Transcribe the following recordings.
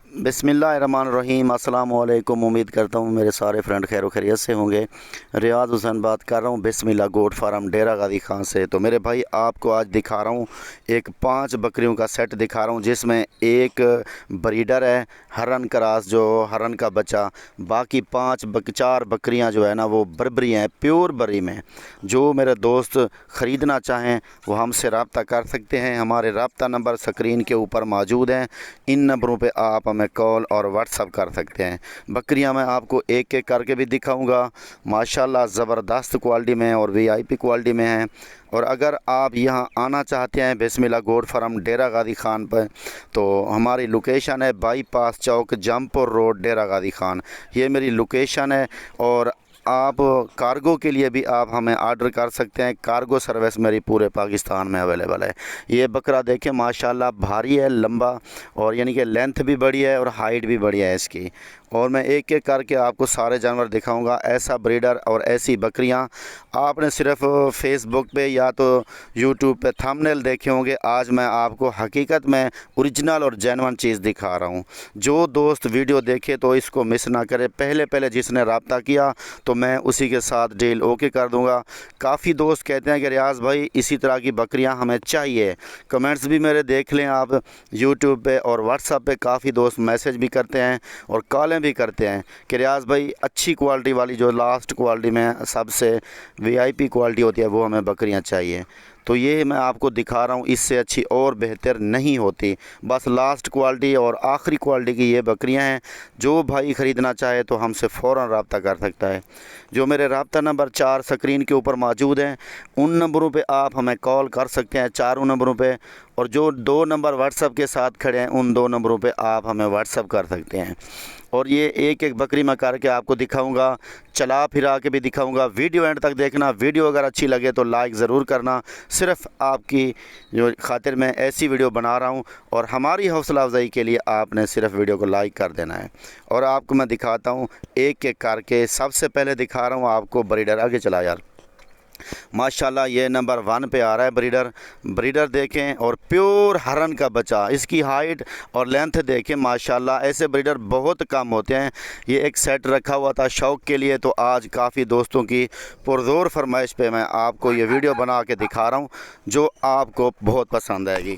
बिस्मिल्लाहिर्रहमानिर्रहीम। अस्सलाम वालेकुम। उम्मीद करता हूँ मेरे सारे फ्रेंड खैर खैरियत से होंगे। रियाज हुसैन बात कर रहा हूँ बिस्मिल्लाह गोट फार्म डेरा गाजी खान से। तो मेरे भाई आपको आज दिखा रहा हूँ एक 5 बकरियों का सेट दिखा रहा हूँ, जिसमें एक ब्रीडर है हरन क्रास जो हरन का बच्चा, बाकी 4 बकरियाँ जो है ना वो बरबरी हैं, प्योर बरी में। जो मेरे दोस्त ख़रीदना चाहें वो हमसे रब्ता कर सकते हैं। हमारे रब्ता नंबर स्क्रीन के ऊपर मौजूद हैं। इन नंबरों पे आप हमें कॉल और व्हाट्सअप कर सकते हैं। बकरियां मैं आपको एक एक करके भी दिखाऊंगा। माशाल्लाह ज़बरदस्त क्वालिटी में और वीआईपी क्वालिटी में हैं। और अगर आप यहाँ आना चाहते हैं बिस्मिल्लाह गोट फार्म डेरा गाजी खान पर, तो हमारी लोकेशन है बाईपास चौक जमपुर रोड डेरा गाजी खान, ये मेरी लोकेशन है। और आप कार्गो के लिए भी आप हमें ऑर्डर कर सकते हैं। कार्गो सर्विस मेरी पूरे पाकिस्तान में अवेलेबल है। ये बकरा देखें माशाल्लाह भारी है, लंबा, और यानी कि लेंथ भी बड़ी है और हाइट भी बढ़िया है इसकी। और मैं एक एक करके आपको सारे जानवर दिखाऊंगा। ऐसा ब्रीडर और ऐसी बकरियां आपने सिर्फ फेसबुक पे या तो यूट्यूब पे थंबनेल देखे होंगे। आज मैं आपको हकीकत में ओरिजिनल और जेन्युइन चीज़ दिखा रहा हूं। जो दोस्त वीडियो देखे तो इसको मिस ना करे। पहले जिसने रब्ता किया तो मैं उसी के साथ डील ओके कर दूंगा। काफ़ी दोस्त कहते हैं कि रियाज़ भाई इसी तरह की बकरियां हमें चाहिए। कमेंट्स भी मेरे देख लें आप यूट्यूब पे और व्हाट्सएप पे। काफ़ी दोस्त मैसेज भी करते हैं और कॉलें भी करते हैं कि रियाज़ भाई अच्छी क्वालिटी वाली, जो लास्ट क्वालिटी में सबसे वीआईपी क्वालिटी होती है, वो हमें बकरियां चाहिए। तो ये मैं आपको दिखा रहा हूँ, इससे अच्छी और बेहतर नहीं होती। बस लास्ट क्वालिटी और आखिरी क्वालिटी की ये बकरियां हैं। जो भाई ख़रीदना चाहे तो हमसे फ़ौरन रब्ता कर सकता है। जो मेरे रब्ता नंबर 4 स्क्रीन के ऊपर मौजूद हैं, उन नंबरों पे आप हमें कॉल कर सकते हैं, चारों नंबरों पे। और जो 2 नंबर व्हाट्सएप के साथ खड़े हैं, उन 2 नंबरों पे आप हमें व्हाट्सएप कर सकते हैं। और ये एक एक बकरी मैं करके आपको दिखाऊंगा, चला फिरा के भी दिखाऊंगा। वीडियो एंड तक देखना। वीडियो अगर अच्छी लगे तो लाइक ज़रूर करना। सिर्फ़ आपकी जो खातिर मैं ऐसी वीडियो बना रहा हूँ, और हमारी हौसला अफजाई के लिए आपने सिर्फ वीडियो को लाइक कर देना है। और आपको मैं दिखाता हूँ एक एक करके। सबसे पहले दिखा रहा हूँ आपको ब्रीडर। आगे चला यार। माशाल्लाह ये नंबर 1 पे आ रहा है ब्रीडर देखें, और प्योर हरन का बच्चा। इसकी हाइट और लेंथ देखें माशाल्लाह। ऐसे ब्रीडर बहुत कम होते हैं। ये एक सेट रखा हुआ था शौक़ के लिए, तो आज काफ़ी दोस्तों की पुरज़ोर फरमाइश पे मैं आपको ये वीडियो बना के दिखा रहा हूँ, जो आपको बहुत पसंद आएगी।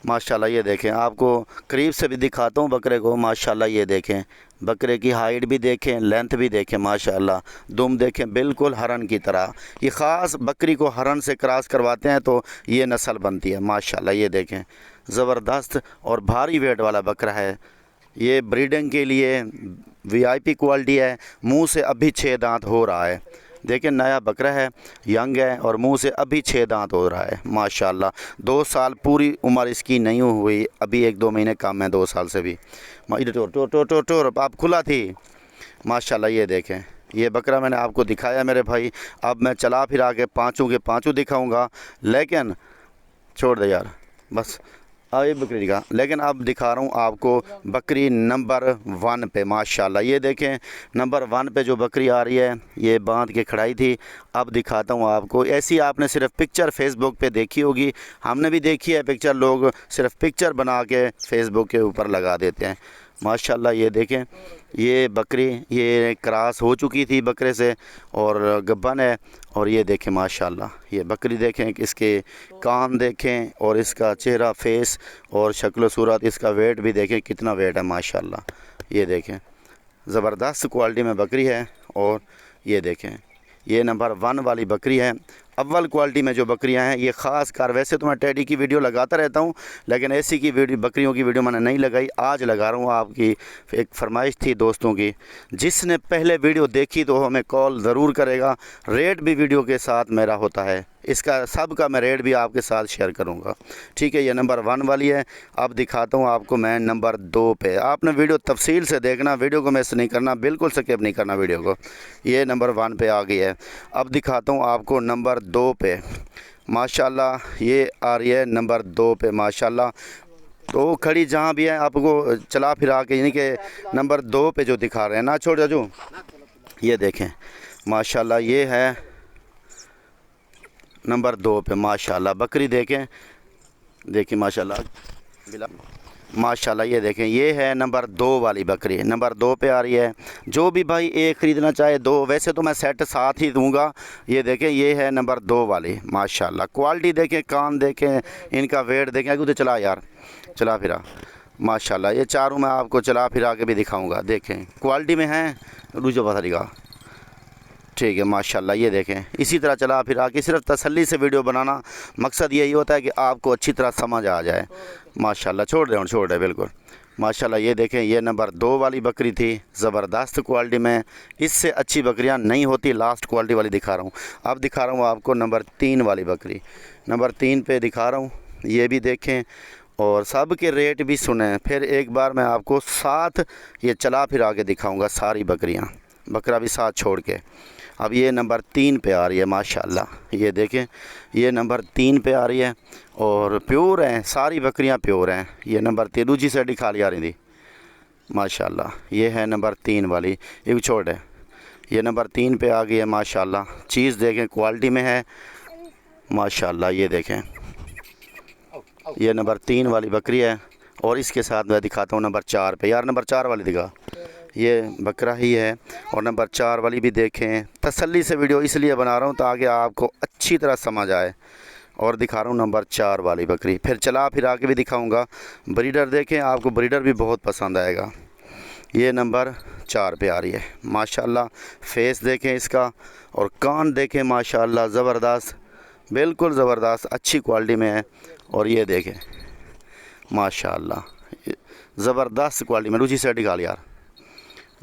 माशाल्लाह ये देखें, आपको करीब से भी दिखाता हूँ बकरे को। माशाल्लाह ये देखें, बकरे की हाइट भी देखें, लेंथ भी देखें माशाल्लाह। दुम देखें बिल्कुल हरन की तरह। ये ख़ास बकरी को हरन से क्रॉस करवाते हैं तो ये नस्ल बनती है माशाल्लाह। ये देखें, ज़बरदस्त और भारी वेट वाला बकरा है। ये ब्रीडिंग के लिए वीआईपी क्वालिटी है। मुंह से अभी 6 दांत हो रहा है। देखिए नया बकरा है, यंग है, और मुंह से अभी 6 दांत हो रहा है माशाल्लाह। 2 साल पूरी उम्र इसकी नहीं हुई, अभी 1-2 महीने कम है 2 साल से भी। टोर टोर टोर टोर टोर आप खुला थी माशाल्लाह। ये देखें, ये बकरा मैंने आपको दिखाया मेरे भाई। अब मैं चला फिरा के पाँचों के पाँचों दिखाऊंगा, लेकिन छोड़ दे यार बस। ये बकरी का, लेकिन अब दिखा रहा हूँ आपको बकरी नंबर 1 पे माशाल्लाह। ये देखें नंबर 1 पे जो बकरी आ रही है, ये बांध के खड़ाई थी। अब दिखाता हूँ आपको। ऐसी आपने सिर्फ पिक्चर फेसबुक पे देखी होगी, हमने भी देखी है पिक्चर। लोग सिर्फ पिक्चर बना के फेसबुक के ऊपर लगा देते हैं माशाल्लाह। ये देखें, ये बकरी ये क्रॉस हो चुकी थी बकरे से और गब्बन है। और ये देखें माशाल्लाह, ये बकरी देखें, इसके कान देखें और इसका चेहरा, फेस और शक्ल सूरत, इसका वेट भी देखें कितना वेट है माशाल्लाह। ये देखें ज़बरदस्त क्वालिटी में बकरी है। और ये देखें, ये नंबर 1 वाली बकरी है। अव्वल क्वालिटी में जो बकरियां हैं, ये ख़ास कर, वैसे तो मैं टेडी की वीडियो लगाता रहता हूं, लेकिन ऐसी की वीडियो बकरियों की वीडियो मैंने नहीं लगाई, आज लगा रहा हूं। आपकी एक फरमाइश थी दोस्तों की। जिसने पहले वीडियो देखी तो हमें कॉल ज़रूर करेगा। रेट भी वीडियो के साथ मेरा होता है, इसका सब का मैं रेट भी आपके साथ शेयर करूंगा। ठीक है, ये नंबर 1 वाली है। अब दिखाता हूं आपको मैं नंबर 2 पे। आपने वीडियो तफसील से देखना, वीडियो को मिस नहीं करना, बिल्कुल स्किप नहीं करना वीडियो को। ये नंबर 1 पे आ गई है। अब दिखाता हूं आपको नंबर 2 पे माशाल्लाह। ये आ रही है नंबर 2 पे माशाल्लाह। तो खड़ी जहाँ भी है आपको चला फिरा के, यानी कि नंबर 2 पे जो दिखा रहे हैं ना, छोड़ जाजू। ये देखें माशाल्लाह, ये है नंबर 2 पे माशाल्लाह। बकरी देखें, देखिए माशाल्लाह। माशाल्लाह ये देखें, ये है नंबर 2 वाली बकरी, नंबर 2 पे आ रही है। जो भी भाई एक ख़रीदना चाहे दो, वैसे तो मैं सेट साथ ही दूंगा। ये देखें, ये है नंबर 2 वाली। माशाल्लाह क्वालिटी देखें, कान देखें, इनका वेट देखें। अगर चला यार, चला फिरा। माशाल्लाह ये चारों मैं आपको चला फिरा के भी दिखाऊँगा। देखें क्वालिटी में हैं, रुझो बता। ठीक है माशाल्लाह ये देखें, इसी तरह चला फिर आके सिर्फ तसल्ली से वीडियो बनाना, मकसद यही होता है कि आपको अच्छी तरह समझ आ जाए। माशाल्लाह छोड़ दे बिल्कुल। माशाल्लाह ये देखें, ये नंबर 2 वाली बकरी थी, ज़बरदस्त क्वालिटी में। इससे अच्छी बकरियां नहीं होती। लास्ट क्वालिटी वाली दिखा रहा हूँ। अब दिखा रहा हूँ आपको नंबर 3 वाली बकरी। नंबर 3 पे दिखा रहा हूँ, ये भी देखें और सब के रेट भी सुने। फिर एक बार मैं आपको साथ ये चला फिर आके दिखाऊँगा सारी बकरियाँ, बकरा भी साथ छोड़ के। अब ये नंबर 3 पे आ रही है माशाल्लाह। ये देखें, ये नंबर 3 पे आ रही है और प्योर हैं, सारी बकरियां प्योर हैं। ये नंबर 3 दूसरी साइड ही खाली आ रही थी माशाल्लाह। ये है नंबर 3 वाली, एक छोड़ है। ये नंबर 3 पे आ गई है माशाल्लाह। चीज़ देखें क्वालिटी में है माशाल्लाह। ये देखें, ये नंबर 3 वाली बकरी है। और इसके साथ मैं दिखाता हूँ नंबर 4 पे। यार नंबर 4 वाली दिखा, ये बकरा ही है। और नंबर 4 वाली भी देखें। तसल्ली से वीडियो इसलिए बना रहा हूँ ताकि आपको अच्छी तरह समझ आए। और दिखा रहा हूँ नंबर 4 वाली बकरी। फिर चला फिर आके भी दिखाऊंगा। ब्रीडर देखें, आपको ब्रीडर भी बहुत पसंद आएगा। ये नंबर 4 पे आ रही है माशाल्लाह। फेस देखें इसका और कान देखें माशाल्लाह, ज़बरदस्त, बिल्कुल ज़बरदस्त, अच्छी क्वालिटी में है। और ये देखें माशाल्लाह, ज़बरदस्त क्वालिटी में। दूसरी साइड दिखा यार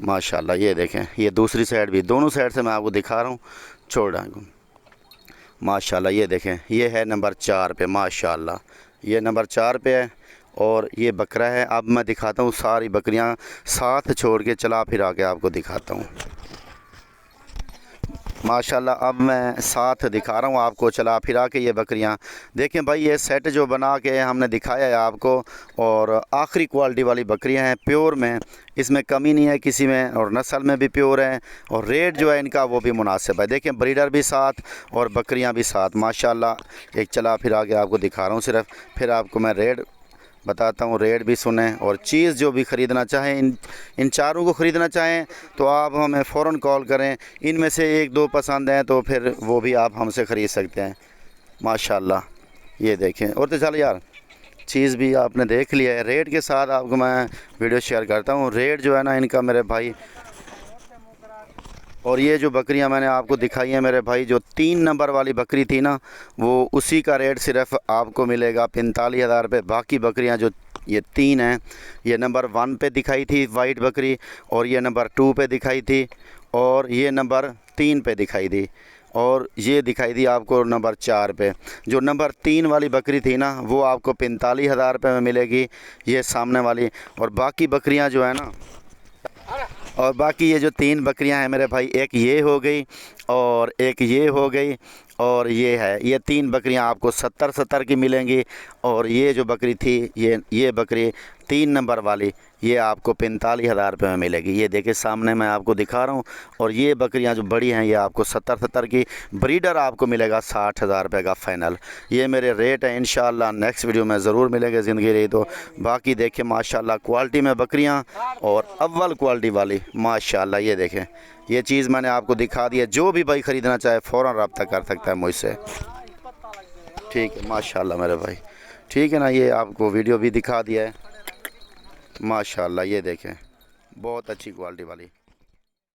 माशाल्लाह। ये देखें, ये दूसरी साइड भी, दोनों साइड से मैं आपको दिखा रहा हूँ। छोड़ रहा हूँ माशाल्लाह। ये देखें, ये है नंबर 4 पे माशाल्लाह। ये नंबर 4 पे है और ये बकरा है। अब मैं दिखाता हूँ सारी बकरियाँ साथ छोड़ के चला फिर आके आपको दिखाता हूँ माशाल्लाह। अब मैं साथ दिखा रहा हूँ आपको चला फिरा के। ये बकरियाँ देखें भाई, ये सेट जो बना के हमने दिखाया है आपको, और आखिरी क्वालिटी वाली बकरियाँ हैं, प्योर में, इसमें कमी नहीं है किसी में, और नस्ल में भी प्योर है। और रेट जो है इनका वो भी मुनासिब है। देखें ब्रीडर भी साथ और बकरियाँ भी साथ माशाल्लाह। एक चला फिरा के आपको दिखा रहा हूँ सिर्फ, फिर आपको मैं रेट बताता हूँ। रेट भी सुने और चीज़ जो भी ख़रीदना चाहें, इन चारों को ख़रीदना चाहें तो आप हमें फ़ौरन कॉल करें। इनमें से 1-2 पसंद हैं तो फिर वो भी आप हमसे ख़रीद सकते हैं माशाल्लाह। ये देखें, और तो चल यार, चीज़ भी आपने देख लिया है। रेट के साथ आपको मैं वीडियो शेयर करता हूँ। रेट जो है ना इनका मेरे भाई, और ये जो बकरियां मैंने आपको दिखाई हैं मेरे भाई, जो 3 नंबर वाली बकरी थी ना, वो उसी का रेट सिर्फ आपको मिलेगा 45,000 रुपये। बाकी बकरियां जो ये 3 हैं, ये नंबर 1 पे दिखाई थी वाइट बकरी, और ये नंबर 2 पे दिखाई थी, और ये नंबर 3 पे दिखाई थी, और ये दिखाई दी आपको नंबर 4 पे। जो नंबर 3 वाली बकरी थी ना, वो आपको 45,000 रुपये में मिलेगी, ये सामने वाली। और बाकी बकरियां जो है ना, और बाकी ये जो 3 बकरियां हैं मेरे भाई, एक ये हो गई और एक ये हो गई और ये है, ये 3 बकरियां आपको 70-70 की मिलेंगी। और ये जो बकरी थी, ये बकरी 3 नंबर वाली, ये आपको 45,000 रुपये में मिलेगी। ये देखिए सामने मैं आपको दिखा रहा हूँ। और ये बकरियां जो बड़ी हैं, ये आपको 70-70 की। ब्रीडर आपको मिलेगा 60,000 रुपये का फ़ाइनल। ये मेरे रेट है। इंशाअल्लाह नेक्स्ट वीडियो में ज़रूर मिलेंगे, ज़िंदगी रही तो। बाकी देखिए माशाल्लाह क्वालिटी में बकरियाँ, और अव्वल क्वालिटी वाली माशाल्लाह। ये देखें, ये चीज़ मैंने आपको दिखा दी है। जो भी भाई ख़रीदना चाहे फ़ौरन रब्ता कर सकता है मुझसे। ठीक है माशाल्लाह मेरे भाई, ठीक है ना। ये आपको वीडियो भी दिखा दिया है माशाल्लाह। ये देखें, बहुत अच्छी क्वालिटी वाली।